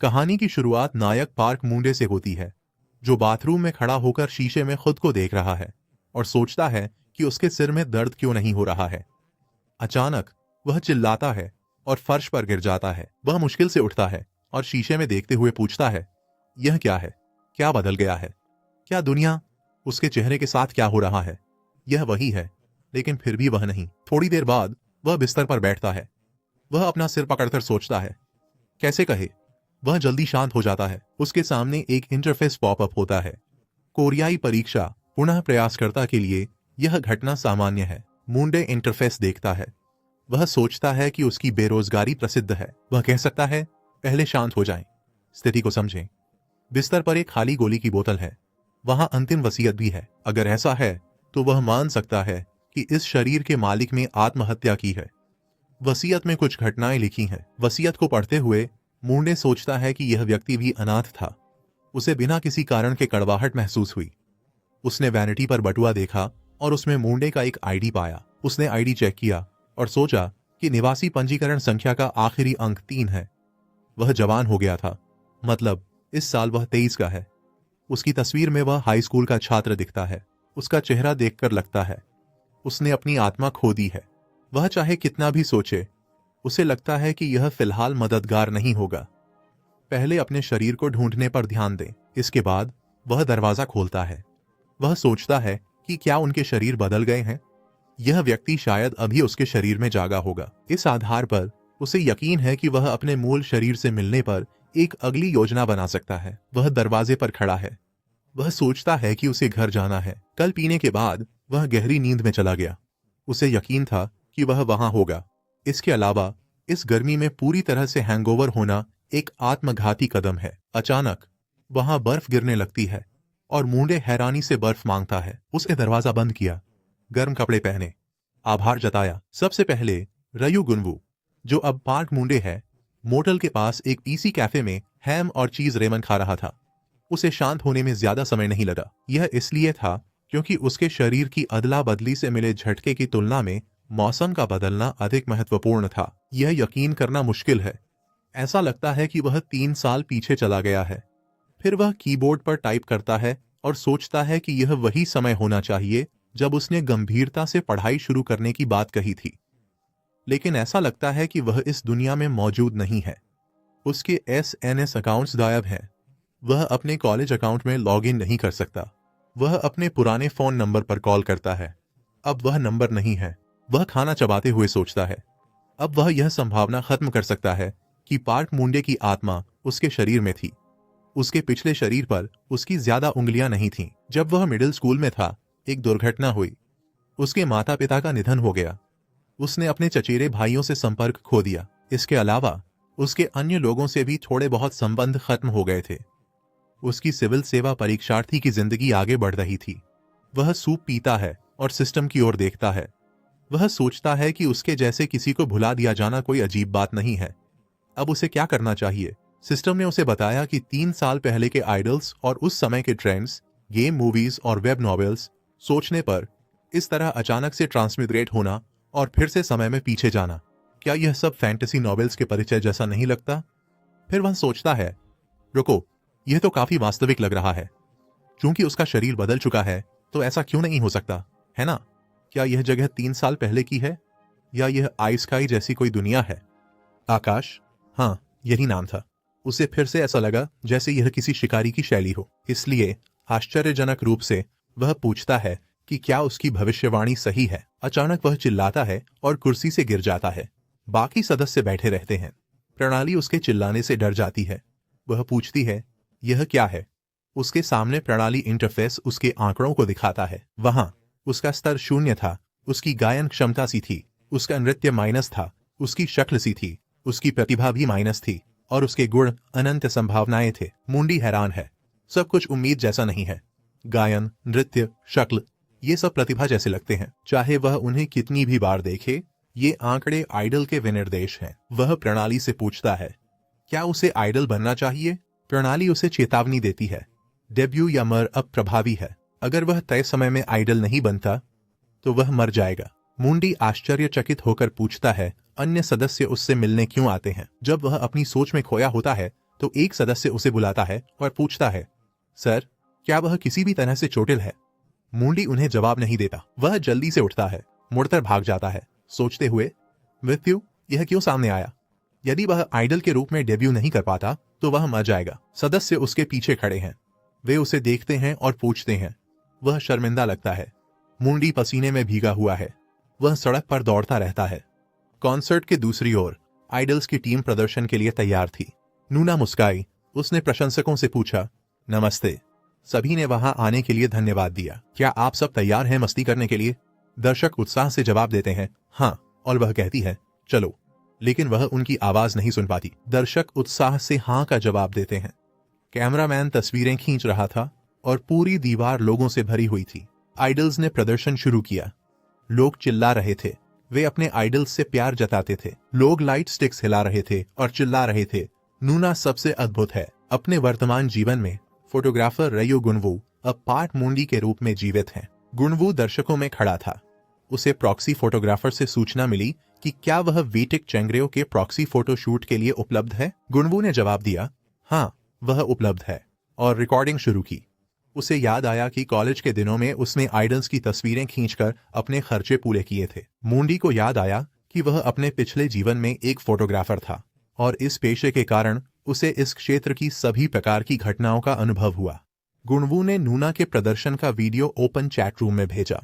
कहानी की शुरुआत नायक पार्क मूंडे से होती है, जो बाथरूम में खड़ा होकर शीशे में खुद को देख रहा है और सोचता है कि उसके सिर में दर्द क्यों नहीं हो रहा है। अचानक वह चिल्लाता है और फर्श पर गिर जाता है। वह मुश्किल से उठता है और शीशे में देखते हुए पूछता है, यह क्या है? क्या बदल गया है? क्या दुनिया? उसके चेहरे के साथ क्या हो रहा है? यह वही है, लेकिन फिर भी वह नहीं। थोड़ी देर बाद वह बिस्तर पर बैठता है। वह अपना सिर पकड़कर सोचता है, कैसे कहे? वह जल्दी शांत हो जाता है। उसके सामने एक इंटरफेस पॉपअप होता है। कोरियाई परीक्षा पुनः प्रयासकर्ता के लिए यह घटना सामान्य है। मूंडे इंटरफेस देखता है। वह सोचता है कि उसकी बेरोजगारी प्रसिद्ध है। वह कह सकता है, पहले शांत हो जाएं, स्थिति को समझें। बिस्तर पर एक खाली गोली की बोतल है। वहां अंतिम वसीयत भी है। अगर ऐसा है तो वह मान सकता है कि इस शरीर के मालिक ने आत्महत्या की है। वसीयत में कुछ घटनाएं लिखी हैं। वसीयत को पढ़ते हुए मूंडे सोचता है कि यह व्यक्ति भी अनाथ था। उसे बिना किसी कारण के कड़वाहट महसूस हुई। उसने वैनिटी पर बटुआ देखा और उसमें मूंडे का एक आईडी पाया। उसने आईडी चेक किया और सोचा कि निवासी पंजीकरण संख्या का आखिरी अंक 3 है। वह जवान हो गया था, मतलब इस साल वह 23 का है। उसकी तस्वीर में वह हाई स्कूल का छात्र दिखता है। उसका चेहरा देखकर लगता है उसने अपनी आत्मा खो दी है। वह चाहे कितना भी सोचे, उसे लगता है कि यह फिलहाल मददगार नहीं होगा। पहले अपने शरीर को ढूंढने पर ध्यान दें। इसके बाद वह दरवाजा खोलता है। वह सोचता है कि क्या उनके शरीर बदल गए हैं? यह व्यक्ति शायद अभी उसके शरीर में जागा होगा। इस आधार पर उसे यकीन है कि वह अपने मूल शरीर से मिलने पर एक अगली योजना बना सकता है। वह दरवाजे पर खड़ा है। वह सोचता है कि उसे घर जाना है। कल पीने के बाद वह गहरी नींद में चला गया। उसे यकीन था कि वह वहां होगा। इसके अलावा इस गर्मी में पूरी तरह से हैंगओवर होना एक आत्मघाती कदम है। अचानक वहां बर्फ गिरने लगती है और मूंडे हैरानी से बर्फ मांगता है। उसने दरवाजा बंद किया, गर्म कपड़े पहने, आभार जताया। सबसे पहले रयू गुनवू, जो अब पार्क मूंडे है, मोटल के पास एक पीसी कैफे में हैम और चीज रेमन खा रहा था। उसे शांत होने में ज्यादा समय नहीं लगा। यह इसलिए था क्योंकि उसके शरीर की अदला बदली से मिले झटके की तुलना में मौसम का बदलना अधिक महत्वपूर्ण था। यह यकीन करना मुश्किल है। ऐसा लगता है कि वह 3 साल पीछे चला गया है। फिर वह कीबोर्ड पर टाइप करता है और सोचता है कि यह वही समय होना चाहिए जब उसने गंभीरता से पढ़ाई शुरू करने की बात कही थी। लेकिन ऐसा लगता है कि वह इस दुनिया में मौजूद नहीं है। उसके एसएनएस अकाउंट्स गायब हैं। वह अपने कॉलेज अकाउंट में लॉग इन नहीं कर सकता। वह अपने पुराने फोन नंबर पर कॉल करता है। अब वह नंबर नहीं है। वह खाना चबाते हुए सोचता है, अब वह यह संभावना खत्म कर सकता है कि पार्क मूंडे की आत्मा उसके शरीर में थी। उसके पिछले शरीर पर उसकी ज्यादा उंगलियां नहीं थीं। जब वह मिडिल स्कूल में था, एक दुर्घटना हुई। उसके माता पिता का निधन हो गया। उसने अपने चचेरे भाइयों से संपर्क खो दिया। इसके अलावा उसके अन्य लोगों से भी थोड़े बहुत संबंध खत्म हो गए थे। उसकी सिविल सेवा परीक्षार्थी की जिंदगी आगे बढ़ रही थी। वह सूप पीता है और सिस्टम की ओर देखता है। वह सोचता है कि उसके जैसे किसी को भुला दिया जाना कोई अजीब बात नहीं है। अब उसे क्या करना चाहिए? सिस्टम ने उसे बताया कि 3 साल पहले के आइडल्स और उस समय के ट्रेंड्स, गेम, मूवीज और वेब नॉवेल्स सोचने पर इस तरह अचानक से ट्रांसमिग्रेट होना और फिर से समय में पीछे जाना, क्या यह सब फैंटेसी नॉवेल्स के परिचय जैसा नहीं लगता? फिर वह सोचता है, रुको, यह तो काफी वास्तविक लग रहा है। चूंकि उसका शरीर बदल चुका है तो ऐसा क्यों नहीं हो सकता, है ना? क्या यह जगह 3 साल पहले की है या यह आई स्काई जैसी कोई दुनिया है? आकाश, हाँ, यही नाम था। उसे फिर से ऐसा लगा जैसे यह किसी शिकारी की शैली हो। इसलिए आश्चर्यजनक रूप से वह पूछता है कि क्या उसकी भविष्यवाणी सही है। अचानक वह चिल्लाता है और कुर्सी से गिर जाता है। बाकी सदस्य बैठे रहते हैं। प्रणाली उसके चिल्लाने से डर जाती है। वह पूछती है, यह क्या है? उसके सामने प्रणाली इंटरफेस उसके आंकड़ों को दिखाता है। वहां उसका स्तर 0 था। उसकी गायन क्षमता सी थी। उसका नृत्य माइनस था। उसकी शक्ल सी थी। उसकी प्रतिभा भी माइनस थी और उसके गुण अनंत संभावनाएं थे। मूंडी हैरान है। सब कुछ उम्मीद जैसा नहीं है। गायन, नृत्य, शक्ल, ये सब प्रतिभा जैसे लगते हैं, चाहे वह उन्हें कितनी भी बार देखे। ये आंकड़े आइडल के विनिर्देश हैं। वह प्रणाली से पूछता है, क्या उसे आइडल बनना चाहिए? प्रणाली उसे चेतावनी देती है, डेब्यू या मर अब प्रभावी है। अगर वह तय समय में आइडल नहीं बनता तो वह मर जाएगा। मूंडी आश्चर्यचकित होकर पूछता है, अन्य सदस्य उससे मिलने क्यों आते हैं? जब वह अपनी सोच में खोया होता है तो एक सदस्य उसे बुलाता है और पूछता है, सर, क्या वह किसी भी तरह से चोटिल है? मूंडी उन्हें जवाब नहीं देता। वह जल्दी से उठता है, मुड़कर भाग जाता है, सोचते हुए, मृत्यु, यह क्यों सामने आया? यदि वह आइडल के रूप में डेब्यू नहीं कर पाता तो वह मर जाएगा। सदस्य उसके पीछे खड़े हैं। वे उसे देखते हैं और पूछते हैं। वह शर्मिंदा लगता है। मूंडी पसीने में भीगा हुआ है। वह सड़क पर दौड़ता रहता है। कॉन्सर्ट के दूसरी ओर आइडल्स की टीम प्रदर्शन के लिए तैयार थी। नूना मुस्काई। उसने प्रशंसकों से पूछा, नमस्ते। सभी ने वहां आने के लिए धन्यवाद दिया। क्या आप सब तैयार हैं मस्ती करने के लिए? दर्शक उत्साह से जवाब देते हैं, हाँ, और वह कहती है, चलो। लेकिन वह उनकी आवाज नहीं सुन पाती। दर्शक उत्साह से हाँ का जवाब देते हैं। कैमरामैन तस्वीरें खींच रहा था और पूरी दीवार लोगों से भरी हुई थी। आइडल्स ने प्रदर्शन शुरू किया। लोग चिल्ला रहे थे। वे अपने आइडल्स से प्यार जताते थे। लोग लाइट स्टिक्स हिला रहे थे और चिल्ला रहे थे। नूना सबसे अद्भुत है। अपने वर्तमान जीवन में फोटोग्राफर रयो गुनवू अब पार्ट मूंडी के रूप में जीवित हैं। गुनवू दर्शकों में खड़ा था। उसे प्रॉक्सी फोटोग्राफर से सूचना मिली कि क्या वह वीटिक चेंगरेओ के प्रॉक्सी फोटो शूट के लिए उपलब्ध है। गुनवू ने जवाब दिया, हाँ, वह उपलब्ध है, और रिकॉर्डिंग शुरू की। उसे याद आया कि कॉलेज के दिनों में उसने आइडल्स की तस्वीरें खींचकर अपने खर्चे पूरे किए थे। मूंडी को याद आया कि वह अपने पिछले जीवन में एक फोटोग्राफर था और इस पेशे के कारण उसे इस क्षेत्र की सभी प्रकार की घटनाओं का अनुभव हुआ। गुनवू ने नूना के प्रदर्शन का वीडियो ओपन चैट रूम में भेजा।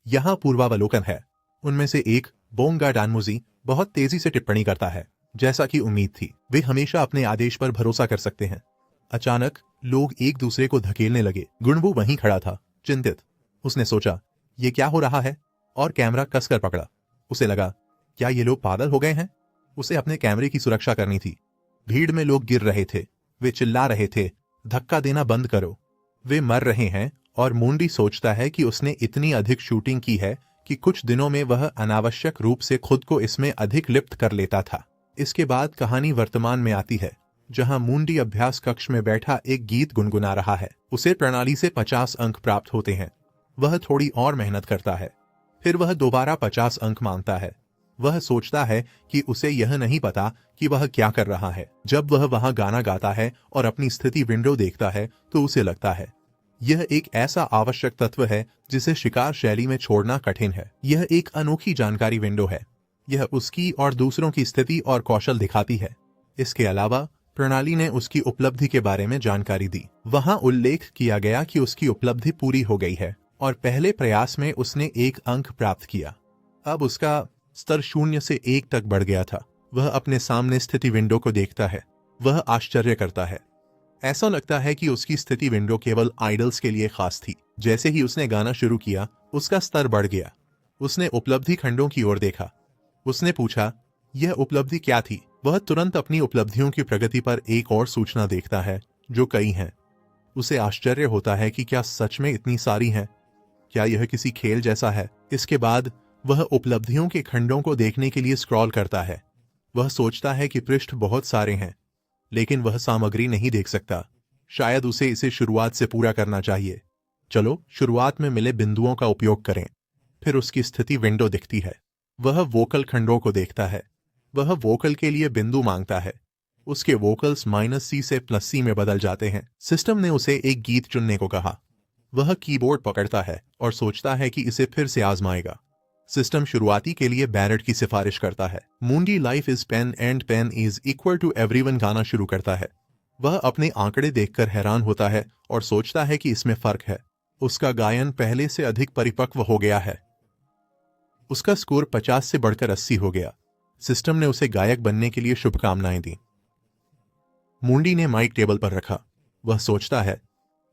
यहाँ पूर्वावलोकन है। उनमें से एक, बोंगा डानमुजी, बहुत तेजी से टिप्पणी करता है। जैसा कि उम्मीद थी, वे हमेशा अपने आदेश पर भरोसा कर सकते हैं। अचानक लोग एक दूसरे को धकेलने लगे। गुनवू वहीं खड़ा था, चिंतित। उसने सोचा, ये क्या हो रहा है, और कैमरा कसकर पकड़ा। उसे लगा, क्या ये लोग पागल हो गए हैं? उसे अपने कैमरे की सुरक्षा करनी थी। भीड़ में लोग गिर रहे थे। वे चिल्ला रहे थे, धक्का देना बंद करो। वे मर रहे हैं। और मूंडी सोचता है कि उसने इतनी अधिक शूटिंग की है कि कुछ दिनों में वह अनावश्यक रूप से खुद को इसमें अधिक लिप्त कर लेता था। इसके बाद कहानी वर्तमान में आती है, जहां मूंडी अभ्यास कक्ष में बैठा एक गीत गुनगुना रहा है। उसे प्रणाली से 50 अंक प्राप्त होते हैं। वह थोड़ी और मेहनत करता है। फिर वह दोबारा 50 अंक मांगता है। वह सोचता है कि उसे यह नहीं पता कि वह क्या कर रहा है। जब वह वहां गाना गाता है और अपनी स्थिति विंडो देखता है तो उसे लगता है, यह एक ऐसा आवश्यक तत्व है जिसे शिकार शैली में छोड़ना कठिन है। यह एक अनोखी जानकारी विंडो है। यह उसकी और दूसरों की स्थिति और कौशल दिखाती है। इसके अलावा प्रणाली ने उसकी उपलब्धि के बारे में जानकारी दी। वहां उल्लेख किया गया कि उसकी उपलब्धि पूरी हो गई है और पहले प्रयास में उसने 1 अंक प्राप्त किया। अब उसका स्तर 0 से 1 तक बढ़ गया था। वह अपने सामने स्थिति विंडो को देखता है। वह आश्चर्य करता है। ऐसा लगता है कि उसकी स्थिति विंडो केवल आइडल्स के लिए खास थी। जैसे ही उसने गाना शुरू किया, उसका स्तर बढ़ गया। उसने उपलब्धि खंडों की ओर देखा। उसने पूछा, यह उपलब्धि क्या थी? वह तुरंत अपनी उपलब्धियों की प्रगति पर एक और सूचना देखता है, जो कई हैं। उसे आश्चर्य होता है कि क्या सच में इतनी सारी हैं? क्या यह किसी खेल जैसा है? इसके बाद वह उपलब्धियों के खंडों को देखने के लिए स्क्रॉल करता है। वह सोचता है कि पृष्ठ बहुत सारे हैं, लेकिन वह सामग्री नहीं देख सकता। शायद उसे इसे शुरुआत से पूरा करना चाहिए। चलो शुरुआत में मिले बिंदुओं का उपयोग करें। फिर उसकी स्थिति विंडो दिखती है। वह वोकल खंडों को देखता है। वह वोकल के लिए बिंदु मांगता है। उसके वोकल्स -C से +C में बदल जाते हैं। सिस्टम ने उसे एक गीत चुनने को कहा। वह कीबोर्ड पकड़ता है और सोचता है कि इसे फिर से आजमाएगा। सिस्टम शुरुआती के लिए बैरेट की सिफारिश करता है। मूंडी life is pain and pain is equal to everyone गाना शुरू करता है। वह अपने आंकड़े देखकर हैरान होता है और सोचता है कि इसमें फर्क है। उसका गायन पहले से अधिक परिपक्व हो गया है। उसका स्कोर 50 से बढ़कर 80 हो गया। सिस्टम ने उसे गायक बनने के लिए शुभकामनाएं दी। मूंडी ने माइक टेबल पर रखा। वह सोचता है,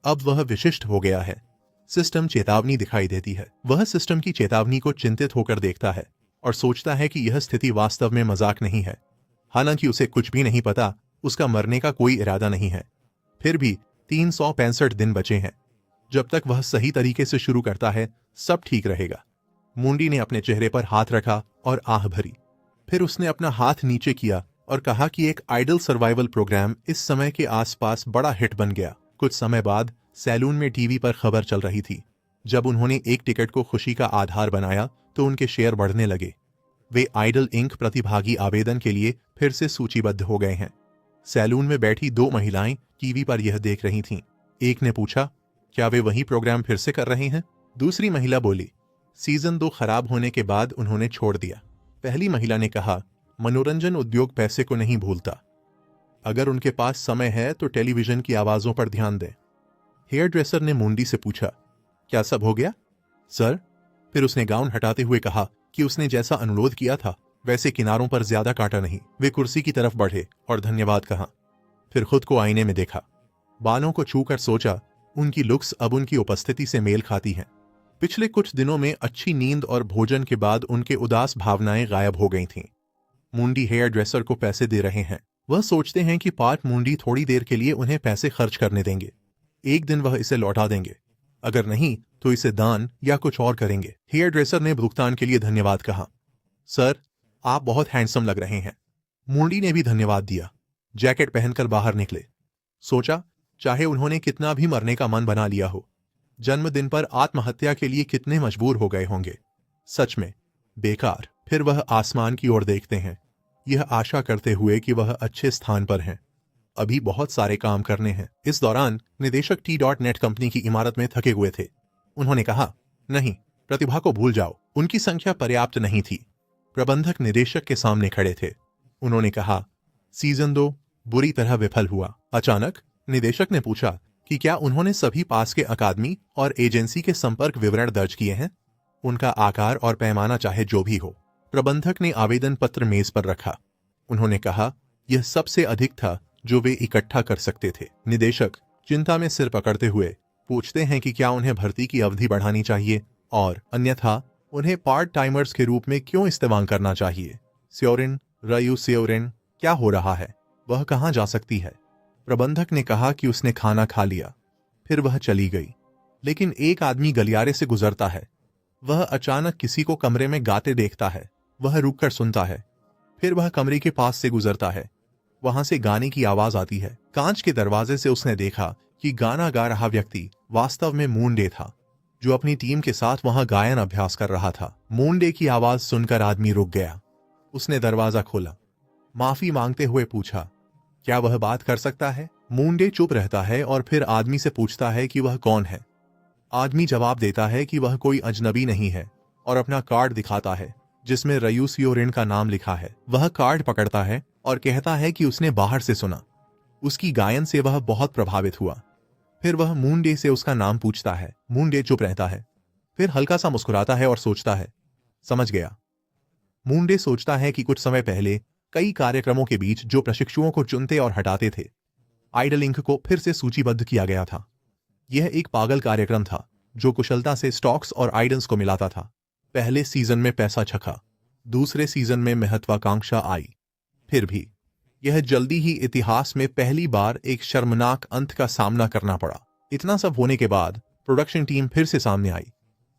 अब वह विशिष्ट हो गया है। सिस्टम चेतावनी दिखाई देती है। वह सिस्टम की चेतावनी को चिंतित होकर देखता है और सोचता है कि यह स्थिति वास्तव में मजाक नहीं है। हालांकि उसे कुछ भी नहीं पता, उसका मरने का कोई इरादा नहीं है। फिर भी 365 दिन बचे हैं। जब तक वह सही तरीके से शुरू करता है, सब ठीक रहेगा। मूंडी ने अपने चेहरे पर हाथ रखा और आह भरी। फिर उसने अपना हाथ नीचे किया और कहा कि एक आइडल सर्वाइवल प्रोग्राम इस समय के आसपास बड़ा हिट बन गया। कुछ समय बाद सैलून में टीवी पर खबर चल रही थी। जब उन्होंने एक टिकट को खुशी का आधार बनाया तो उनके शेयर बढ़ने लगे। वे आइडल इंक प्रतिभागी आवेदन के लिए फिर से सूचीबद्ध हो गए हैं। सैलून में बैठी दो महिलाएं टीवी पर यह देख रही थीं। एक ने पूछा, क्या वे वही प्रोग्राम फिर से कर रहे हैं? दूसरी महिला बोली, सीजन 2 खराब होने के बाद उन्होंने छोड़ दिया। पहली महिला ने कहा, मनोरंजन उद्योग पैसे को नहीं भूलता। अगर उनके पास समय है तो टेलीविजन की आवाजों पर ध्यान दें। हेयर ड्रेसर ने मुंडी से पूछा, क्या सब हो गया? सर। फिर उसने गाउन हटाते हुए कहा कि उसने जैसा अनुरोध किया था वैसे किनारों पर ज्यादा काटा नहीं। वे कुर्सी की तरफ बढ़े और धन्यवाद कहा। फिर खुद को आईने में देखा। बालों को छूकर सोचा, उनकी लुक्स अब उनकी उपस्थिति से मेल खाती हैं। पिछले कुछ दिनों में अच्छी नींद और भोजन के बाद उनके उदास भावनाएं गायब हो गई थीं। मुंडी हेयर ड्रेसर को पैसे दे रहे हैं। वह सोचते हैं कि पार्क मुंडी थोड़ी देर के लिए उन्हें पैसे खर्च करने देंगे। एक दिन वह इसे लौटा देंगे। अगर नहीं तो इसे दान या कुछ और करेंगे। हेयर ड्रेसर ने भुगतान के लिए धन्यवाद कहा। सर, आप बहुत हैंडसम लग रहे हैं। मुंडी ने भी धन्यवाद दिया। जैकेट पहनकर बाहर निकले। सोचा, चाहे उन्होंने कितना भी मरने का मन बना लिया हो, जन्मदिन पर आत्महत्या के लिए कितने मजबूर हो गए होंगे। सच में बेकार। फिर वह आसमान की ओर देखते हैं, यह आशा करते हुए कि वह अच्छे स्थान पर हैं। अभी बहुत सारे काम करने हैं। इस दौरान निदेशक T.net कंपनी की इमारत में थके हुए थे। उन्होंने कहा, नहीं, प्रतिभा को भूल जाओ, उनकी संख्या पर्याप्त नहीं थी। प्रबंधक निदेशक के सामने खड़े थे। उन्होंने कहा, सीजन 2 बुरी तरह विफल हुआ। अचानक निदेशक ने पूछा कि क्या उन्होंने सभी पास के अकादमी और एजेंसी के संपर्क विवरण दर्ज किए हैं? उनका आकार और पैमाना चाहे जो भी हो। प्रबंधक ने आवेदन पत्र मेज पर रखा। उन्होंने कहा, यह सबसे अधिक था जो वे इकट्ठा कर सकते थे। निदेशक चिंता में सिर पकड़ते हुए पूछते हैं कि क्या उन्हें भर्ती की अवधि बढ़ानी चाहिए और अन्यथा उन्हें पार्ट टाइमर्स के रूप में क्यों इस्तेमाल करना चाहिए। स्योरिन, रयू स्योरिन, क्या हो रहा है? वह कहाँ जा सकती है? प्रबंधक ने कहा कि उसने खाना खा लिया। फिर वह चली गई। लेकिन एक आदमी गलियारे से गुजरता है। वह अचानक किसी को कमरे में गाते देखता है। वह रुककर सुनता है। फिर वह कमरे के पास से गुजरता है। वहां से गाने की आवाज आती है। कांच के दरवाजे से उसने देखा कि गाना गा रहा व्यक्ति वास्तव में मुंडे था, जो अपनी टीम के साथ वहां गायन अभ्यास कर रहा था। मुंडे की आवाज सुनकर आदमी रुक गया। उसने दरवाजा खोला, माफी मांगते हुए पूछा, क्या वह बात कर सकता है? मुंडे चुप रहता है और फिर आदमी से पूछता है कि वह कौन है। आदमी जवाब देता है कि वह कोई अजनबी नहीं है और अपना कार्ड दिखाता है जिसमें रयूसियोरिन का नाम लिखा है। वह कार्ड पकड़ता है और कहता है कि उसने बाहर से सुना। उसकी गायन से वह बहुत प्रभावित हुआ। फिर वह मुंडे से उसका नाम पूछता है। मुंडे चुप रहता है, फिर हल्का सा मुस्कुराता है और सोचता है, समझ गया। मुंडे सोचता है कि कुछ समय पहले कई कार्यक्रमों के बीच जो प्रशिक्षुओं को चुनते और हटाते थे, आइडल इंक को फिर से सूचीबद्ध किया गया था। यह एक पागल कार्यक्रम था जो कुशलता से स्टॉक्स और आइडल्स को मिलाता था। पहले सीजन में पैसा छका, दूसरे सीजन में महत्वाकांक्षा आई। फिर भी यह जल्दी ही इतिहास में पहली बार एक शर्मनाक अंत का सामना करना पड़ा। इतना सब होने के बाद प्रोडक्शन टीम फिर से सामने आई।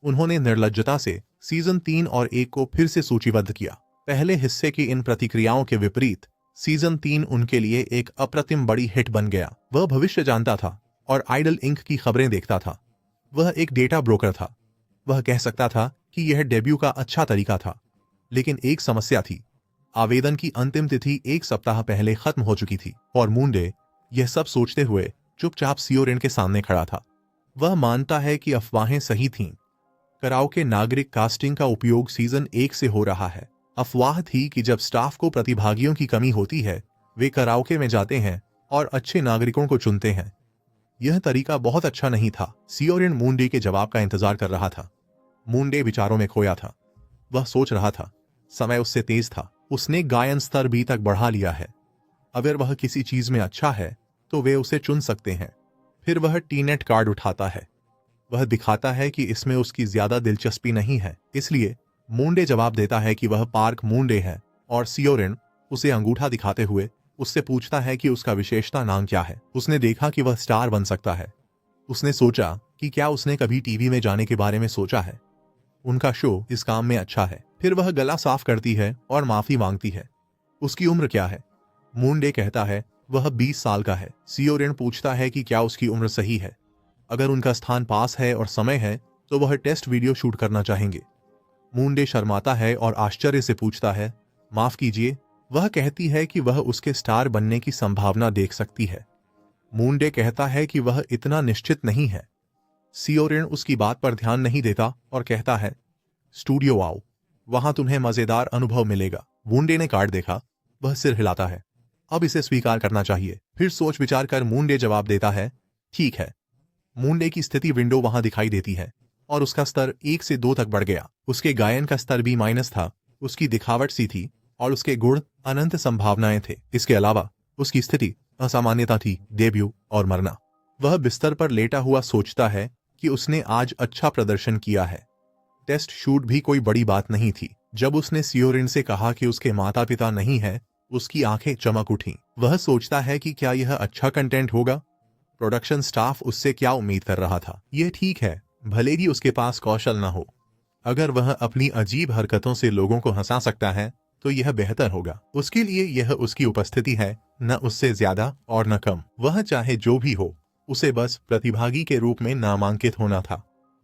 उन्होंने निर्लज्जता से सीजन 3 और 1 को फिर से सूचीबद्ध किया। पहले हिस्से की इन प्रतिक्रियाओं के विपरीत सीजन 3 उनके लिए एक अप्रतिम बड़ी हिट बन गया। वह भविष्य जानता था और आइडल इंक की खबरें देखता था। वह एक डेटा ब्रोकर था। वह कह सकता था कि यह डेब्यू का अच्छा तरीका था। लेकिन एक समस्या थी, आवेदन की अंतिम तिथि 1 सप्ताह पहले खत्म हो चुकी थी और मुंडे यह सब सोचते हुए चुपचाप सियोरिन के सामने खड़ा था। वह मानता है कि अफवाहें सही थीं। कराओके नागरिक कास्टिंग का उपयोग सीजन 1 से हो रहा है। अफवाह थी कि जब स्टाफ को प्रतिभागियों की कमी होती है, वे कराओके में जाते हैं और अच्छे नागरिकों को चुनते हैं। यह तरीका बहुत अच्छा नहीं था। सियोरिन मुंडे के जवाब का इंतजार कर रहा था। मुंडे विचारों में खोया था। वह सोच रहा था, समय उससे तेज था। उसने गायन स्तर B तक बढ़ा लिया है। अगर वह किसी चीज में अच्छा है तो वे उसे चुन सकते हैं। फिर वह T.net कार्ड उठाता है। वह दिखाता है कि इसमें उसकी ज्यादा दिलचस्पी नहीं है। इसलिए मुंडे जवाब देता है कि वह पार्क मुंडे है और सियोरिन उसे अंगूठा दिखाते हुए उससे पूछता है कि उसका विशेषता नाम क्या है। उसने देखा कि वह स्टार बन सकता है। उसने सोचा कि क्या उसने कभी टीवी में जाने के बारे में सोचा है। उनका शो इस काम में अच्छा है। फिर वह गला साफ करती है और माफी मांगती है। उसकी उम्र क्या है? मुंडे कहता है वह 20 साल का है। सियोरिन पूछता है कि क्या उसकी उम्र सही है। अगर उनका स्थान पास है और समय है तो वह टेस्ट वीडियो शूट करना चाहेंगे। मुंडे शर्माता है और आश्चर्य से पूछता है, माफ कीजिए, वह कहती है कि वह उसके स्टार बनने की संभावना देख सकती है। मूनडे कहता है कि वह इतना निश्चित नहीं है। सियोरिन उसकी बात पर ध्यान नहीं देता और कहता है, स्टूडियो आओ, वहां तुम्हें मजेदार अनुभव मिलेगा। मूनडे ने कार्ड देखा, वह सिर हिलाता है। अब इसे स्वीकार करना चाहिए। फिर सोच विचार कर मूनडे जवाब देता है, ठीक है। मूनडे की स्थिति विंडो वहां दिखाई देती है और उसका स्तर 1 से 2 तक बढ़ गया। उसके गायन का स्तर भी माइनस था, उसकी दिखावट सी थी और उसके गुण अनंत संभावनाएं थे। इसके अलावा उसकी स्थिति असामान्यता थी, डेब्यू और मरना। वह बिस्तर पर लेटा हुआ सोचता है कि उसने आज अच्छा प्रदर्शन किया है। टेस्ट शूट भी कोई बड़ी बात नहीं थी। जब उसने सियोरिन से कहा कि उसके माता पिता नहीं है, उसकी आंखें चमक उठीं। वह सोचता है कि क्या यह अच्छा कंटेंट होगा। प्रोडक्शन स्टाफ उससे क्या उम्मीद कर रहा था। यह ठीक है, भले ही उसके पास कौशल न हो। अगर वह अपनी अजीब हरकतों से लोगों को हंसा सकता है तो यह बेहतर होगा। उसके लिए यह उसकी उपस्थिति है, न उससे ज्यादा और न कम। वह चाहे जो भी हो, उसे बस प्रतिभागी के रूप में नामांकित होना था।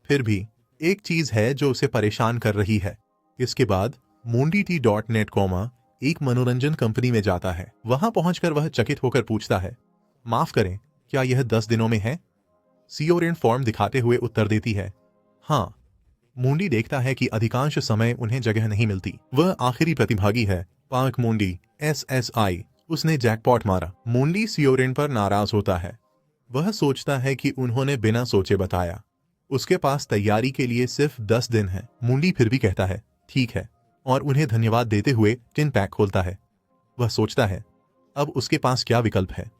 फिर भी एक चीज है जो उसे परेशान कर रही है। इसके बाद moondt.net एक मनोरंजन कंपनी में जाता है। वहां पहुंचकर वह चकित होकर पूछता है, माफ करें, क्या यह 10 दिनों में है? सियोरिन फॉर्म दिखाते हुए उत्तर देती है, हाँ। मूंडी देखता है कि अधिकांश समय उन्हें जगह नहीं मिलती। वह आखिरी प्रतिभागी है, पार्क मूंडी, SSI। उसने जैकपॉट मारा। मूंडी सियोरिन पर नाराज होता है। वह सोचता है कि उन्होंने बिना सोचे बताया। उसके पास तैयारी के लिए सिर्फ 10 दिन है। मूंडी फिर भी कहता है, ठीक है, और उन्हें धन्यवाद देते हुए टिन पैक खोलता है। वह सोचता है, अब उसके पास क्या विकल्प है।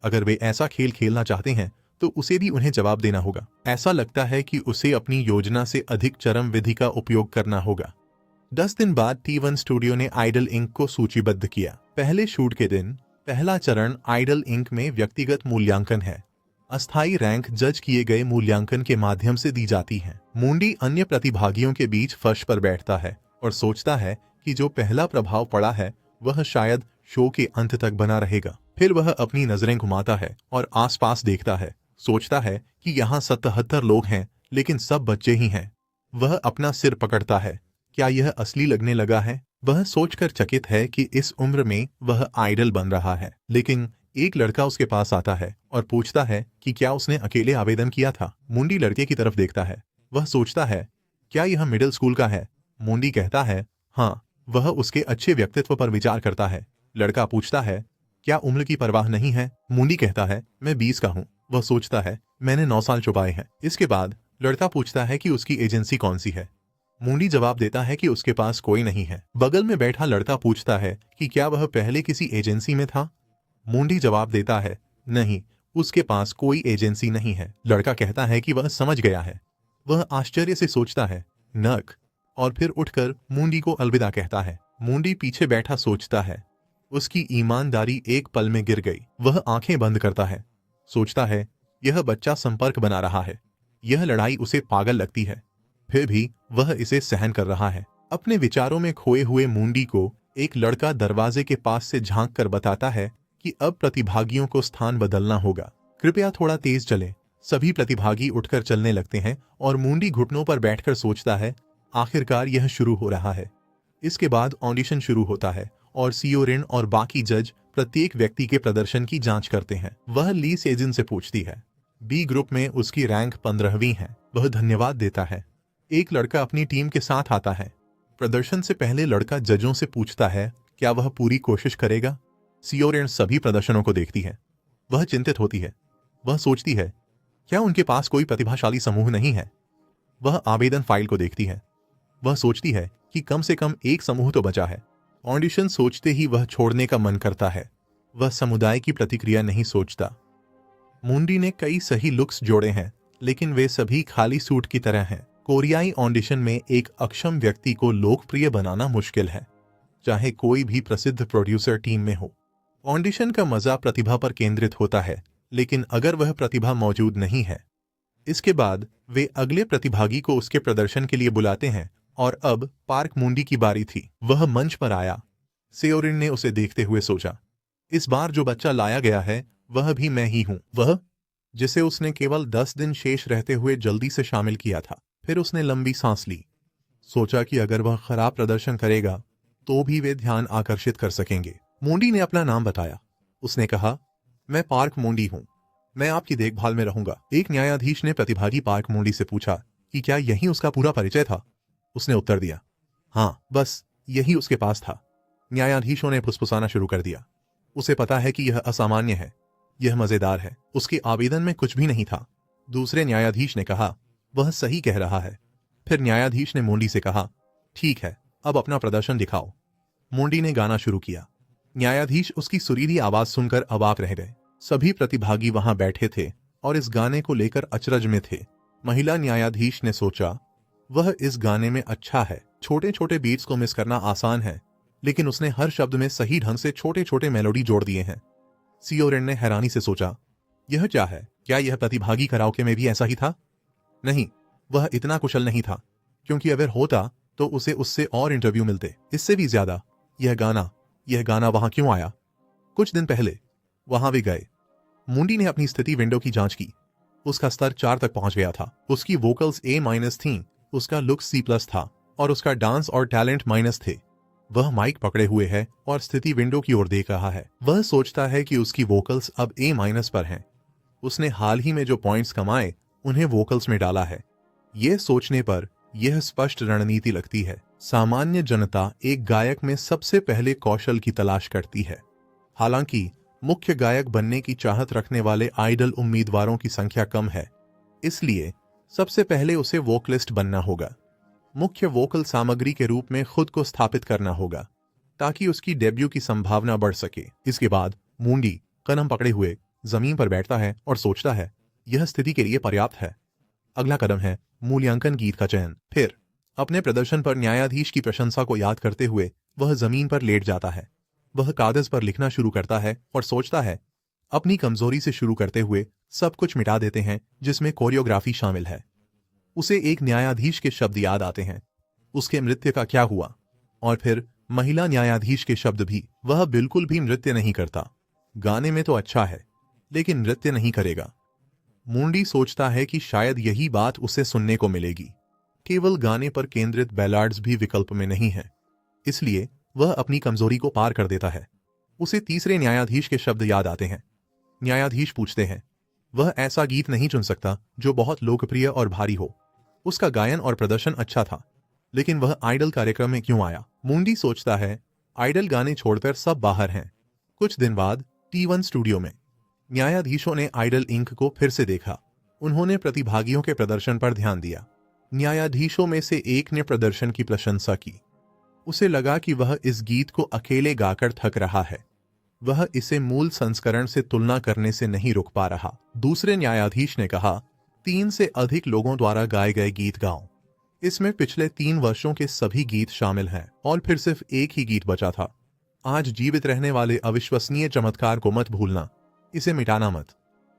अगर वे ऐसा खेल खेलना चाहते हैं तो उसे भी उन्हें जवाब देना होगा। ऐसा लगता है कि उसे अपनी योजना से अधिक चरम विधि का उपयोग करना होगा। 10 दिन बाद T1 स्टूडियो ने आइडल इंक को सूचीबद्ध किया। पहले शूट के दिन पहला चरण आइडल इंक में व्यक्तिगत मूल्यांकन है। अस्थायी रैंक जज किए गए मूल्यांकन के माध्यम से दी जाती है। मूंडी अन्य प्रतिभागियों के बीच फर्श पर बैठता है और सोचता है कि जो पहला प्रभाव पड़ा है वह शायद शो के अंत तक बना रहेगा। फिर वह अपनी नजरें घुमाता है और आसपास देखता है। सोचता है कि यहाँ 77 लोग हैं, लेकिन सब बच्चे ही हैं। वह अपना सिर पकड़ता है, क्या यह असली लगने लगा है? वह सोचकर चकित है कि इस उम्र में वह आइडल बन रहा है। लेकिन एक लड़का उसके पास आता है और पूछता है कि क्या उसने अकेले आवेदन किया था। मूंडी लड़के की तरफ देखता है। वह सोचता है, क्या यह मिडिल स्कूल का है? मूंडी कहता है, हाँ। वह उसके अच्छे व्यक्तित्व पर विचार करता है। लड़का पूछता है, क्या उम्र की परवाह नहीं है? मूंडी कहता है, मैं 20 का हूँ। वह सोचता है, मैंने 9 साल चुकाए हैं। इसके बाद लड़का पूछता है कि उसकी एजेंसी कौन सी है। मूंडी जवाब देता है कि उसके पास कोई नहीं है। बगल में बैठा लड़का पूछता है कि क्या वह पहले किसी एजेंसी में था। मूंडी जवाब देता है, नहीं, उसके पास कोई एजेंसी नहीं है। लड़का कहता है कि वह समझ गया है। वह आश्चर्य से सोचता है, नर्क, और फिर उठकर मूंडी को अलविदा कहता है। मूंडी पीछे बैठा सोचता है। उसकी ईमानदारी एक पल में गिर गई। वह आंखें बंद करता है। सोचता है, यह बच्चा संपर्क बना रहा है। यह लड़ाई उसे पागल लगती है, फिर भी वह इसे सहन कर रहा है। अपने विचारों में खोए हुए मूंडी को एक लड़का दरवाजे के पास से झांक कर बताता है कि अब प्रतिभागियों को स्थान बदलना होगा। कृपया थोड़ा तेज चलें। सभी प्रतिभागी उठकर चलने लगते हैं और मूंडी घुटनों पर बैठकर सोचता है, आखिरकार यह शुरू हो रहा है। इसके बाद ऑडिशन शुरू होता है और सियोरिन और बाकी जज प्रत्येक व्यक्ति के प्रदर्शन की जांच करते हैं। वह ली सेजिन से पूछती है। बी ग्रुप में उसकी रैंक 15वीं है। वह धन्यवाद देता है। एक लड़का अपनी टीम के साथ आता है। प्रदर्शन से पहले लड़का जजों से पूछता है, क्या वह पूरी कोशिश करेगा? सियोरिन सभी प्रदर्शनों को देखती है। वह चिंतित होती है। वह सोचती है, क्या उनके पास कोई प्रतिभाशाली समूह नहीं है? वह आवेदन फाइल को देखती है। वह सोचती है कि कम से कम एक समूह तो बचा है। ऑडिशन सोचते ही वह छोड़ने का मन करता है। वह समुदाय की प्रतिक्रिया नहीं सोचता। मूंडी ने कई सही लुक्स जोड़े हैं, लेकिन वे सभी खाली सूट की तरह हैं। कोरियाई ऑडिशन में एक अक्षम व्यक्ति को लोकप्रिय बनाना मुश्किल है, चाहे कोई भी प्रसिद्ध प्रोड्यूसर टीम में हो। ऑडिशन का मजा प्रतिभा पर केंद्रित होता है, लेकिन अगर वह प्रतिभा मौजूद नहीं है। इसके बाद वे अगले प्रतिभागी को उसके प्रदर्शन के लिए बुलाते हैं और अब पार्क मूंडी की बारी थी। वह मंच पर आया। सियोरिन ने उसे देखते हुए सोचा, इस बार जो बच्चा लाया गया है वह भी मैं ही हूं। वह जिसे उसने केवल 10 दिन शेष रहते हुए जल्दी से शामिल किया था। फिर उसने लंबी सांस ली। सोचा कि अगर वह खराब प्रदर्शन करेगा तो भी वे ध्यान आकर्षित कर सकेंगे। मोंडी ने अपना नाम बताया। उसने कहा, मैं पार्क मोंडी हूं, मैं आपकी देखभाल में रहूंगा। एक न्यायाधीश ने प्रतिभागी पार्क मोंडी से पूछा कि क्या यही उसका पूरा परिचय था। उसने उत्तर दिया, हाँ, बस यही उसके पास था। न्यायाधीशों ने फुसफुसाना शुरू कर दिया। उसे पता है कि यह असामान्य है, यह मजेदार है। उसके आवेदन में कुछ भी नहीं था। दूसरे न्यायाधीश ने कहा, वह सही कह रहा है। फिर न्यायाधीश ने मोंडी से कहा, ठीक है, अब अपना प्रदर्शन दिखाओ। मोंडी ने गाना शुरू किया। न्यायाधीश उसकी सुरीली आवाज सुनकर अवाक रह गए। सभी प्रतिभागी वहां बैठे थे और इस गाने को लेकर अचरज में थे। महिला न्यायाधीश ने सोचा, वह इस गाने में अच्छा है। छोटे छोटे बीट्स को मिस करना आसान है, लेकिन उसने हर शब्द में सही ढंग से छोटे छोटे मेलोडी जोड़ दिए हैं। सियोरेन ने हैरानी से सोचा, यह क्या है? क्या यह प्रतिभागी कराओके में भी ऐसा ही था? नहीं, वह इतना कुशल नहीं था, क्योंकि अगर होता तो उसे उससे और इंटरव्यू मिलते। इससे भी ज्यादा, यह गाना वहां क्यों आया? कुछ दिन पहले वहां भी गए। मुंडी ने अपनी स्थिति विंडो की जांच की। उसका स्तर 4 तक पहुंच गया था। उसकी वोकल्स A- थीं, उसका लुक C+ था और उसका डांस और टैलेंट माइनस थे। वह माइक पकड़े हुए है और स्थिति विंडो की ओर देख रहा है। वह सोचता है कि उसकी वोकल्स अब A- पर हैं। उसने हाल ही में जो पॉइंट्स कमाए उन्हें वोकल्स में डाला है। यह सोचने पर यह स्पष्ट रणनीति लगती है। सामान्य जनता एक गायक में सबसे पहले कौशल की तलाश करती है। हालांकि मुख्य गायक बनने की चाहत रखने वाले आइडल उम्मीदवारों की संख्या कम है, इसलिए सबसे पहले उसे वोकलिस्ट बनना होगा। मुख्य वोकल सामग्री के रूप में खुद को स्थापित करना होगा ताकि उसकी डेब्यू की संभावना बढ़ सके। इसके बाद मुंडी कदम पकड़े हुए जमीन पर बैठता है और सोचता है, यह स्थिति के लिए पर्याप्त है। अगला कदम है मूल्यांकन गीत का चयन। फिर अपने प्रदर्शन पर न्यायाधीश की प्रशंसा को याद करते हुए वह जमीन पर लेट जाता है। वह कागज पर लिखना शुरू करता है और सोचता है, अपनी कमजोरी से शुरू करते हुए सब कुछ मिटा देते हैं जिसमें कोरियोग्राफी शामिल है। उसे एक न्यायाधीश के शब्द याद आते हैं, उसके नृत्य का क्या हुआ? और फिर महिला न्यायाधीश के शब्द भी, वह बिल्कुल भी नृत्य नहीं करता। गाने में तो अच्छा है, लेकिन नृत्य नहीं करेगा। मुंडी सोचता है कि शायद यही बात उसे सुनने को मिलेगी। केवल गाने पर केंद्रित बैलाड्स भी विकल्प में नहीं है, इसलिए वह अपनी कमजोरी को पार कर देता है। उसे तीसरे न्यायाधीश के शब्द याद आते हैं। न्यायाधीश पूछते हैं, वह ऐसा गीत नहीं चुन सकता जो बहुत लोकप्रिय और भारी हो। उसका गायन और प्रदर्शन अच्छा था, लेकिन वह आइडल कार्यक्रम में क्यों आया? मुंडी सोचता है, आइडल गाने छोड़कर सब बाहर हैं। कुछ दिन बाद T1 स्टूडियो में न्यायाधीशों ने आइडल इंक को फिर से देखा। उन्होंने प्रतिभागियों के प्रदर्शन पर ध्यान दिया। न्यायाधीशों में से एक ने प्रदर्शन की प्रशंसा की। उसे लगा कि वह इस गीत को अकेले गाकर थक रहा है। वह इसे मूल संस्करण से तुलना करने से नहीं रुक पा रहा। दूसरे न्यायाधीश ने कहा, 3 से अधिक लोगों द्वारा गाए गए गीत गाओ। इसमें पिछले 3 वर्षों के सभी गीत शामिल हैं और फिर सिर्फ एक ही गीत बचा था। आज जीवित रहने वाले अविश्वसनीय चमत्कार को मत भूलना, इसे मिटाना मत।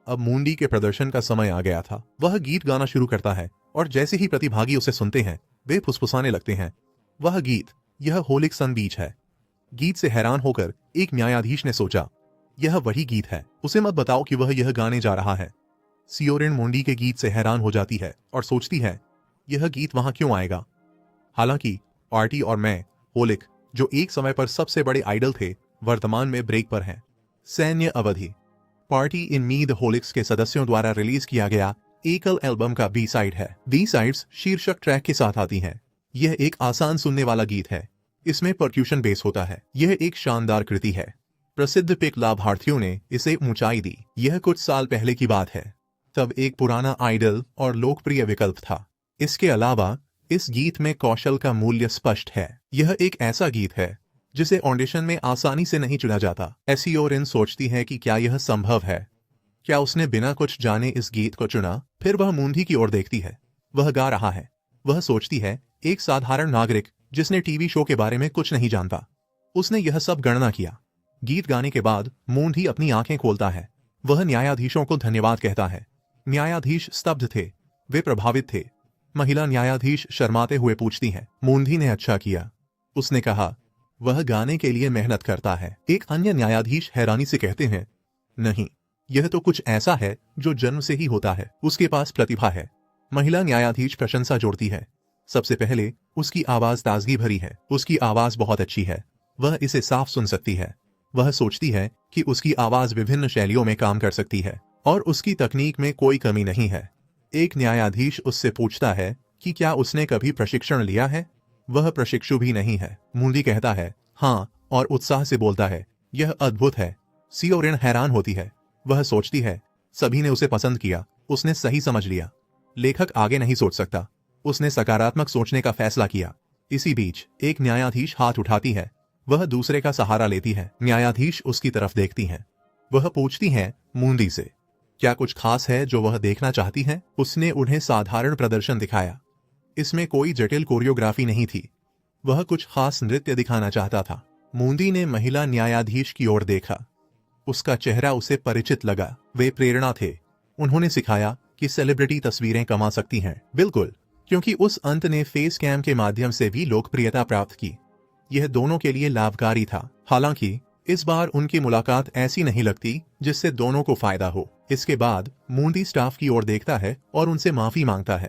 अब मुंडी के प्रदर्शन का समय आ गया था। वह गीत गाना शुरू करता है और जैसे ही प्रतिभागी उसे सुनते हैं वे फुसफुसाने लगते हैं। वह गीत, यह होलिक सन बीच है। गीत से हैरान होकर एक न्यायाधीश ने सोचा, यह वही गीत है, उसे मत बताओ कि वह यह गाने जा रहा है। सियोरेन मुंडी के गीत से हैरान हो जाती है और सोचती है, यह गीत वहां क्यों आएगा? हालांकि पार्टी और मैं, होलिक, जो एक समय पर सबसे बड़े आइडल थे, वर्तमान में ब्रेक पर हैं। सैन्य अवधि पार्टी इन मी द होलिक्स के सदस्यों द्वारा रिलीज किया गया एकल एल्बम का बी साइड है। बी साइड्स शीर्षक ट्रैक के साथ आती हैं। यह एक आसान सुनने वाला गीत है। इसमें परक्यूशन बेस होता है। यह एक शानदार कृति है। प्रसिद्ध पिक लाभार्थियों ने इसे ऊंचाई दी। यह कुछ साल पहले की बात है। तब एक पुराना आइडल और लोकप्रिय विकल्प था। इसके अलावा इस गीत में कौशल का मूल्य स्पष्ट है। यह एक ऐसा गीत है जिसे ऑडिशन में आसानी से नहीं चुना जाता। सियोरेन सोचती है कि क्या यह संभव है? क्या उसने बिना कुछ जाने इस गीत को चुना? फिर वह मुंडी की ओर देखती है। वह गा रहा है। वह सोचती है, एक साधारण नागरिक जिसने टीवी शो के बारे में कुछ नहीं जानता, उसने यह सब गणना किया। गीत गाने के बाद मुंडी अपनी आंखें खोलता है। वह न्यायाधीशों को धन्यवाद कहता है। न्यायाधीश स्तब्ध थे, वे प्रभावित थे। महिला न्यायाधीश शर्माते हुए पूछती है, मुंडी ने अच्छा किया? उसने कहा, वह गाने के लिए मेहनत करता है। एक अन्य न्यायाधीश हैरानी से कहते हैं, नहीं, यह तो कुछ ऐसा है जो जन्म से ही होता है। उसके पास प्रतिभा है। महिला न्यायाधीश प्रशंसा जोड़ती है। सबसे पहले उसकी आवाज ताजगी भरी है, उसकी आवाज बहुत अच्छी है, वह इसे साफ सुन सकती है। वह सोचती है कि उसकी आवाज विभिन्न शैलियों में काम कर सकती है और उसकी तकनीक में कोई कमी नहीं है। एक न्यायाधीश उससे पूछता है कि क्या उसने कभी प्रशिक्षण लिया है। वह प्रशिक्षु भी नहीं है। मूंदी कहता है हाँ और उत्साह से बोलता है यह अद्भुत है। सियोरिन हैरान होती है। वह सोचती है सभी ने उसे पसंद किया, उसने सही समझ लिया। लेखक आगे नहीं सोच सकता, उसने सकारात्मक सोचने का फैसला किया। इसी बीच एक न्यायाधीश हाथ उठाती है। वह दूसरे का सहारा लेती है। न्यायाधीश उसकी तरफ देखती हैं। वह पूछती हैं मूंदी से क्या कुछ खास है जो वह देखना चाहती है। उसने उन्हें साधारण प्रदर्शन दिखाया। इसमें कोई जटिल कोरियोग्राफी नहीं थी। वह कुछ खास नृत्य दिखाना चाहता था। मूंदी ने महिला न्यायाधीश की ओर देखा। उसका चेहरा उसे परिचित लगा। वे प्रेरणा थे। उन्होंने सिखाया कि सेलिब्रिटी तस्वीरें कमा सकती हैं। बिल्कुल, क्योंकि उस अंत ने फेस कैम के माध्यम से भी लोकप्रियता प्राप्त की। यह दोनों के लिए लाभकारी था। हालांकि इस बार उनकी मुलाकात ऐसी नहीं लगती जिससे दोनों को फायदा हो। इसके बाद मूंदी स्टाफ की ओर देखता है और उनसे माफी मांगता है।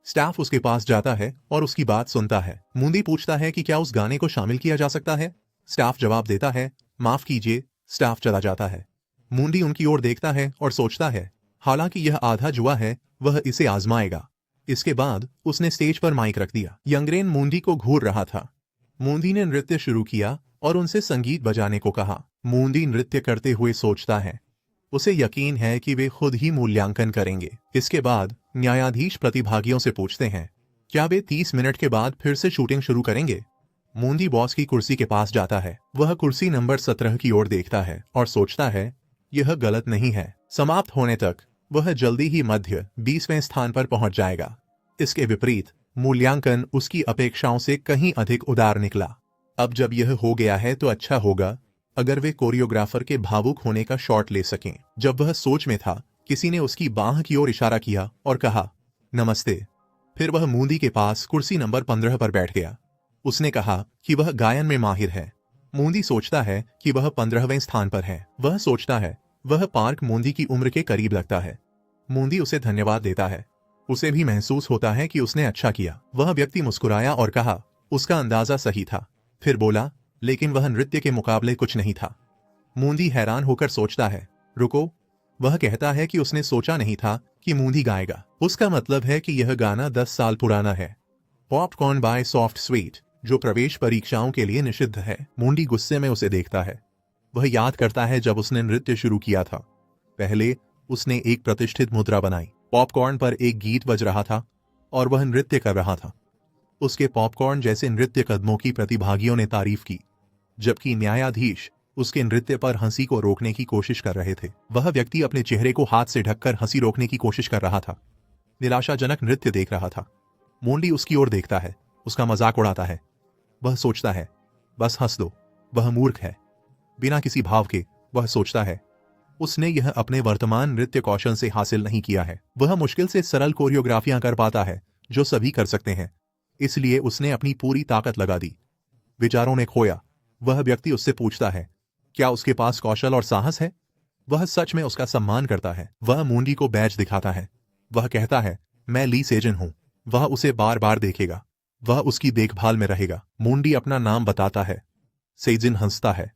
स्टाफ उसके पास जाता है और उसकी बात सुनता है। मूंदी पूछता है कि क्या उस गाने को शामिल किया जा सकता है। स्टाफ जवाब देता है माफ कीजिए। स्टाफ चला जाता है। मूंदी उनकी ओर देखता है और सोचता है हालांकि यह आधा जुआ है, वह इसे आजमाएगा। इसके बाद उसने स्टेज पर माइक रख दिया। यंगरेन मूंदी को घूर रहा था। मूंदी ने नृत्य शुरू किया और उनसे संगीत बजाने को कहा। मूंदी नृत्य करते हुए सोचता है, उसे यकीन है कि वे खुद ही मूल्यांकन करेंगे। इसके बाद न्यायाधीश प्रतिभागियों से पूछते हैं क्या वे 30 मिनट के बाद फिर से शूटिंग शुरू करेंगे। मूंदी बॉस की कुर्सी के पास जाता है। वह कुर्सी नंबर 17 की ओर देखता है और सोचता है यह गलत नहीं है। समाप्त होने तक वह जल्दी ही मध्य 20वें स्थान पर पहुंच जाएगा। इसके विपरीत मूल्यांकन उसकी अपेक्षाओं से कहीं अधिक उदार निकला। अब जब यह हो गया है तो अच्छा होगा अगर वे कोरियोग्राफर के भावुक होने का शॉट ले सकें। जब वह सोच में था, किसी ने उसकी बाह की ओर इशारा किया और कहा नमस्ते। फिर वह मूंदी के पास कुर्सी नंबर 15 पर बैठ गया। उसने कहा कि वह गायन में माहिर है। मूंदी सोचता है कि वह 15वें स्थान पर है। वह सोचता है वह पार्क मूंदी की उम्र के करीब लगता है। मूंदी उसे धन्यवाद देता है। उसे भी महसूस होता है कि उसने अच्छा किया। वह व्यक्ति मुस्कुराया और कहा उसका अंदाजा सही था। फिर बोला लेकिन वह नृत्य के मुकाबले कुछ नहीं था। मूंदी हैरान होकर सोचता है रुको। वह कहता है कि उसने सोचा नहीं था कि मूंदी गाएगा। उसका मतलब है कि यह गाना 10 साल पुराना है। पॉपकॉर्न बाय सॉफ्ट स्वीट, जो प्रवेश परीक्षाओं के लिए निषिद्ध है। मूंदी गुस्से में उसे देखता है। वह याद करता है जब उसने नृत्य शुरू किया था। पहले उसने एक प्रतिष्ठित मुद्रा बनाई। पॉपकॉर्न पर एक गीत बज रहा था और वह नृत्य कर रहा था। उसके पॉपकॉर्न जैसे नृत्य कदमों की प्रतिभागियों ने तारीफ की, जबकि न्यायाधीश उसके नृत्य पर हंसी को रोकने की कोशिश कर रहे थे। वह व्यक्ति अपने चेहरे को हाथ से ढककर हंसी रोकने की कोशिश कर रहा था। निराशाजनक नृत्य देख रहा था। मूंदी उसकी ओर देखता है, उसका मजाक उड़ाता है। वह सोचता है बस हंस दो, वह मूर्ख है। बिना किसी भाव के वह सोचता है उसने यह अपने वर्तमान नृत्य कौशल से हासिल नहीं किया है। वह मुश्किल से सरल कोरियोग्राफियां कर पाता है जो सभी कर सकते हैं, इसलिए उसने अपनी पूरी ताकत लगा दी। विचारों ने खोया। वह व्यक्ति उससे पूछता है क्या उसके पास कौशल और साहस है। वह सच में उसका सम्मान करता है। वह मूंदी को बैज दिखाता है। वह कहता है मैं ली सेजन हूं। वह उसे बार बार देखेगा। वह उसकी देखभाल में रहेगा। मूंदी अपना नाम बताता है। सेजिन हंसता है।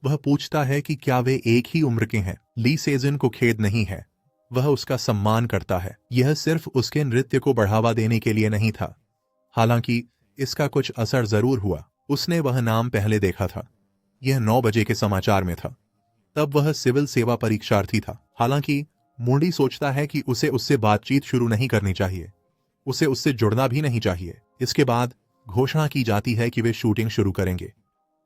वह पूछता है कि क्या वे एक ही उम्र के हैं। ली सेजिन को खेद नहीं है। वह उसका सम्मान करता है। यह सिर्फ उसके नृत्य को बढ़ावा देने के लिए नहीं था। हालांकि इसका कुछ असर जरूर हुआ। उसने वह नाम पहले देखा था। यह 9 बजे के समाचार में था। तब वह सिविल सेवा परीक्षार्थी था। हालांकि मूंडी सोचता है कि उसे उससे बातचीत शुरू नहीं करनी चाहिए। उसे उससे जुड़ना भी नहीं चाहिए। इसके बाद घोषणा की जाती है कि वे शूटिंग शुरू करेंगे।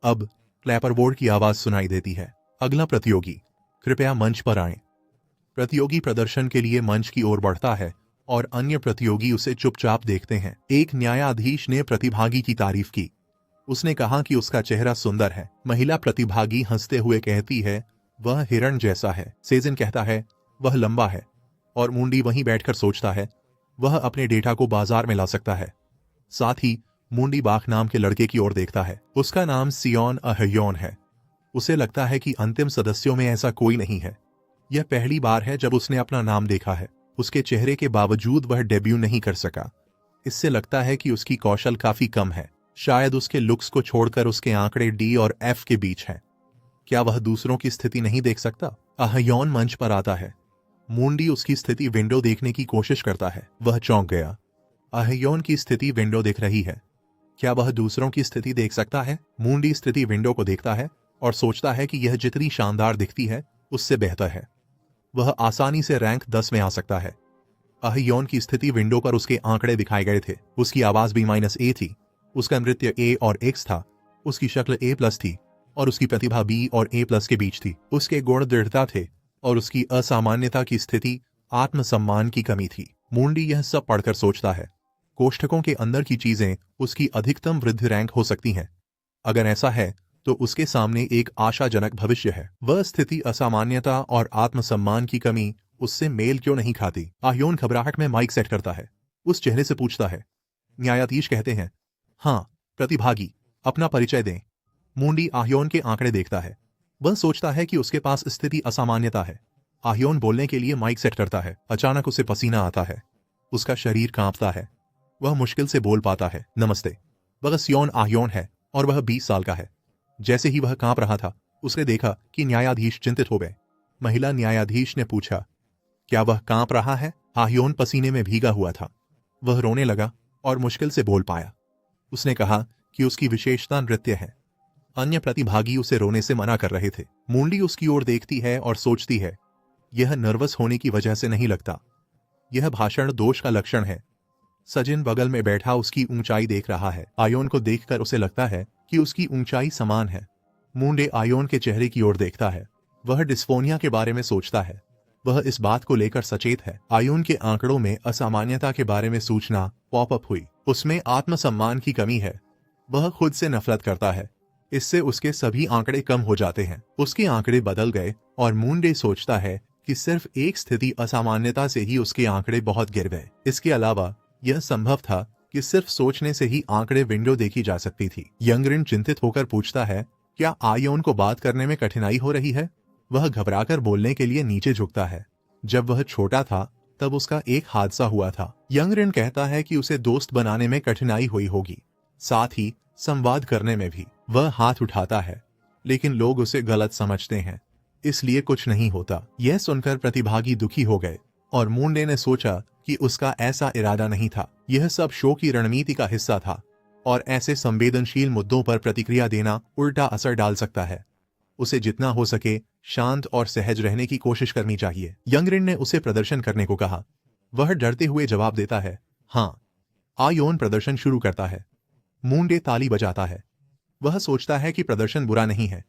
अब क्लैपरबोर्ड की आवाज सुनाई देती है। अगला प्रतियोगी कृपया मंच पर आएं। प्रतियोगी प्रदर्शन के लिए मंच की ओर बढ़ता है और अन्य प्रतियोगी उसे चुपचाप देखते हैं। एक न्यायाधीश ने प्रतिभागी की तारीफ की। उसने कहा कि उसका चेहरा सुंदर है। महिला प्रतिभागी हंसते हुए कहती है वह हिरण जैसा है। सेजिन कहता है वह लंबा है। और मूंडी वहीं बैठकर सोचता है वह अपने डेटा को बाजार में ला सकता है। साथ ही मूंडी बाख नाम के लड़के की ओर देखता है। उसका नाम सियोन अहयोन है। उसे लगता है कि अंतिम सदस्यों में ऐसा कोई नहीं है। यह पहली बार है जब उसने अपना नाम देखा है। उसके चेहरे के बावजूद वह डेब्यू नहीं कर सका। इससे लगता है कि उसकी कौशल काफी कम है। शायद उसके लुक्स को छोड़कर उसके आंकड़े डी और एफ के बीच हैं। क्या वह दूसरों की स्थिति नहीं देख सकता? आहयोन मंच पर आता है। मूंडी उसकी स्थिति विंडो देखने की कोशिश करता है। वह चौंक गया। आहयोन की स्थिति विंडो दिख रही है। क्या वह दूसरों की स्थिति देख सकता है? मूंडी स्थिति विंडो को देखता है और सोचता है कि यह जितनी शानदार दिखती है उससे बेहतर है। वह आसानी से रैंक 10 में आ सकता है। आहयोन की स्थिति विंडो पर उसके आंकड़े दिखाए गए थे। उसकी आवाज B-A थी। उसका नृत्य A और X था। उसकी शक्ल A+ थी और उसकी प्रतिभा B और A+ के बीच थी। उसके गुण दृढ़ता थे और उसकी असामान्यता की स्थिति आत्मसम्मान की कमी थी। मूंडी यह सब पढ़कर सोचता है, कोष्ठकों के अंदर की चीजें उसकी अधिकतम वृद्धि रैंक हो सकती हैं। अगर ऐसा है तो उसके सामने एक आशाजनक भविष्य है। वह स्थिति असामान्यता और आत्मसम्मान की कमी उससे मेल क्यों नहीं खाती? आहयोन घबराहट में माइक सेट करता है। उस चेहरे से पूछता है। न्यायाधीश कहते हैं, हाँ प्रतिभागी, अपना परिचय दें। मूंडी आहयोन के आंकड़े देखता है। वह सोचता है कि उसके पास स्थिति असामान्यता है। आहयोन बोलने के लिए माइक सेट करता है। अचानक उसे पसीना आता है। उसका शरीर कांपता है। वह मुश्किल से बोल पाता है, नमस्ते। वह स्योन आहयोन है और वह 20 साल का है। जैसे ही वह कांप रहा था, उसने देखा कि न्यायाधीश चिंतित हो गए। महिला न्यायाधीश ने पूछा, क्या वह कांप रहा है? आहयोन पसीने में भीगा हुआ था। वह रोने लगा और मुश्किल से बोल पाया। उसने कहा कि उसकी विशेषता नृत्य है। अन्य प्रतिभागी उसे रोने से मना कर रहे थे। मूंडी उसकी ओर देखती है और सोचती है, यह नर्वस होने की वजह से नहीं लगता। यह भाषण दोष का लक्षण है। सजिन बगल में बैठा उसकी ऊंचाई देख रहा है। आयोन को देखकर उसे लगता है कि उसकी ऊंचाई समान है। मूंडे आयोन के चेहरे की ओर देखता है। वह डिस्फोनिया के बारे में सोचता है। वह इस बात को लेकर सचेत है। आयोन के आंकड़ों में असामान्यता के बारे में सूचना पॉपअप हुई। उसमें आत्मसम्मान की कमी है। वह खुद से नफरत करता है। इससे उसके सभी आंकड़े कम हो जाते हैं। उसके आंकड़े बदल गए और मूंडे सोचता है कि सिर्फ एक स्थिति असामान्यता से ही उसके आंकड़े बहुत गिर गए। इसके अलावा यह संभव था कि सिर्फ सोचने से ही आंकड़े विंडो देखी जा सकती थी। यंगरिन चिंतित होकर पूछता है, क्या आयोन को बात करने में कठिनाई हो रही है? वह घबराकर बोलने के लिए नीचे झुकता है। जब वह छोटा था तब उसका एक हादसा हुआ था। यंगरिन कहता है कि उसे दोस्त बनाने में कठिनाई हुई होगी, साथ ही संवाद करने में भी। वह हाथ उठाता है, लेकिन लोग उसे गलत समझते हैं, इसलिए कुछ नहीं होता। यह सुनकर प्रतिभागी दुखी हो गए और मूंडे ने सोचा कि उसका ऐसा इरादा नहीं था। यह सब शो की रणनीति का हिस्सा था और ऐसे संवेदनशील मुद्दों पर प्रतिक्रिया देना उल्टा असर डाल सकता है। उसे जितना हो सके शांत और सहज रहने की कोशिश करनी चाहिए। यंगरिन ने उसे प्रदर्शन करने को कहा। वह डरते हुए जवाब देता है, हाँ। आयोन प्रदर्शन शुरू करता है। मूंडे ताली बजाता है। वह सोचता है कि प्रदर्शन बुरा नहीं है,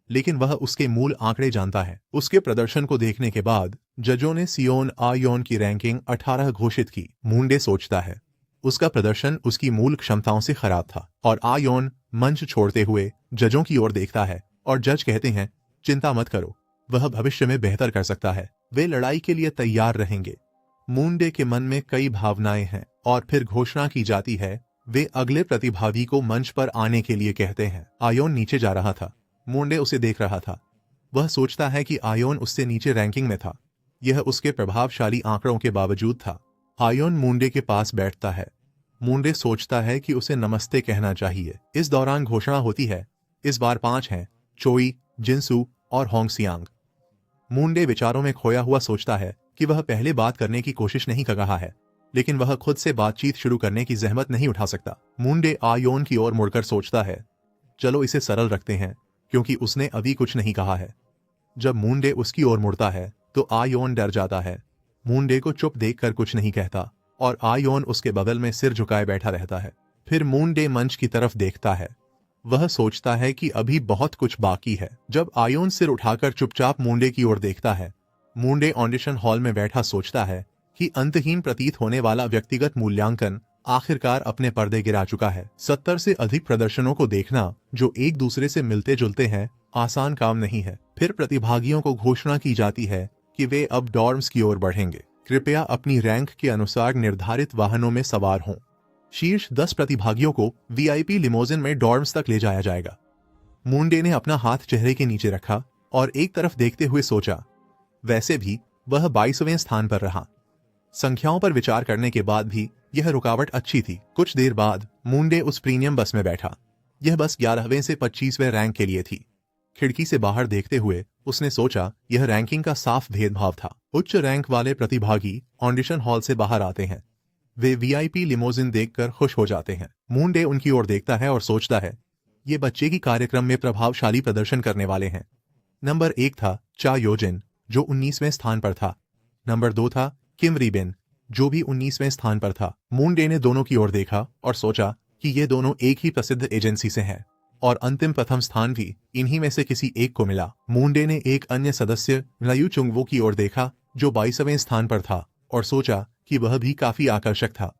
लेकिन वह उसके मूल आंकड़े जानता है। उसके प्रदर्शन को देखने के बाद जजों ने सियोन आयोन की रैंकिंग 18 घोषित की। मूंडे सोचता है उसका प्रदर्शन उसकी मूल क्षमताओं से खराब था और आयोन मंच छोड़ते हुए जजों की ओर देखता है और जज कहते हैं, चिंता मत करो, वह भविष्य में बेहतर कर सकता है। वे लड़ाई के लिए तैयार रहेंगे। मूंडे के मन में कई भावनाएं हैं और फिर घोषणा की जाती है। वे अगले प्रतिभागी को मंच पर आने के लिए कहते हैं। आयोन नीचे जा रहा था। मूंडे उसे देख रहा था। वह सोचता है कि आयोन उससे नीचे रैंकिंग में था। यह उसके प्रभावशाली आंकड़ों के बावजूद था। आयोन मूंडे के पास बैठता है। मूंडे सोचता है कि उसे नमस्ते कहना चाहिए। इस दौरान घोषणा होती है, इस बार 5 हैं, चोई, जिनसू और होंगसियांग। मूंडे विचारों में खोया हुआ सोचता है कि वह पहले बात करने की कोशिश नहीं कर रहा है, लेकिन वह खुद से बातचीत शुरू करने की जहमत नहीं उठा सकता। मूंडे आयोन की ओर मुड़कर सोचता है, चलो इसे सरल रखते हैं, क्योंकि उसने अभी कुछ नहीं कहा है। जब मूंडे उसकी ओर मुड़ता है तो आयोन डर जाता है। मूंडे को चुप देखकर कुछ नहीं कहता और आयोन उसके बगल में सिर झुकाए बैठा रहता है। फिर मूंडे मंच की तरफ देखता है। वह सोचता है कि अभी बहुत कुछ बाकी है। जब आयोन सिर उठाकर चुपचाप मूंडे की ओर देखता है, मूंडे ऑडिशन हॉल में बैठा सोचता है कि अंतहीन प्रतीत होने वाला व्यक्तिगत मूल्यांकन आखिरकार अपने पर्दे गिरा चुका है। 70 से अधिक प्रदर्शनों को देखना जो एक दूसरे से मिलते जुलते हैं आसान काम नहीं है। फिर प्रतिभागियों को घोषणा की जाती है कि वे अब डॉर्म्स की ओर बढ़ेंगे। कृपया अपनी रैंक के अनुसार निर्धारित वाहनों में सवार हों। शीर्ष 10 प्रतिभागियों को वीआईपी लिमोजिन में डॉर्म्स तक ले जाया जाएगा। मूंडे ने अपना हाथ चेहरे के नीचे रखा और एक तरफ देखते हुए सोचा, वैसे भी वह 22वें स्थान पर रहा। संख्याओं पर विचार करने के बाद भी यह रुकावट अच्छी थी। कुछ देर बाद मुंडे उस प्रीमियम बस में बैठा। यह बस 11वें से 25वें रैंक के लिए थी। खिड़की से बाहर देखते हुए उसने सोचा, यह रैंकिंग का साफ भेदभाव था। उच्च रैंक वाले प्रतिभागी ऑडिशन हॉल से बाहर आते हैं। वे वीआईपी लिमोजिन देखकर खुश हो जाते हैं। मुंडे उनकी ओर देखता है और सोचता है, ये बच्चे की कार्यक्रम में प्रभावशाली प्रदर्शन करने वाले हैं। नंबर 1 था चा योजिन, जो 19वें स्थान पर था। नंबर 2 था किम रिबिन, जो भी 19वें स्थान पर था। मुंडे ने दोनों की ओर देखा और सोचा कि ये दोनों एक ही प्रसिद्ध एजेंसी से हैं और अंतिम प्रथम स्थान भी इन्हीं में से किसी एक को मिला। मुंडे ने एक अन्य सदस्य लयू चुंगवो की ओर देखा, जो 22वें स्थान पर था, और सोचा कि वह भी काफी आकर्षक था।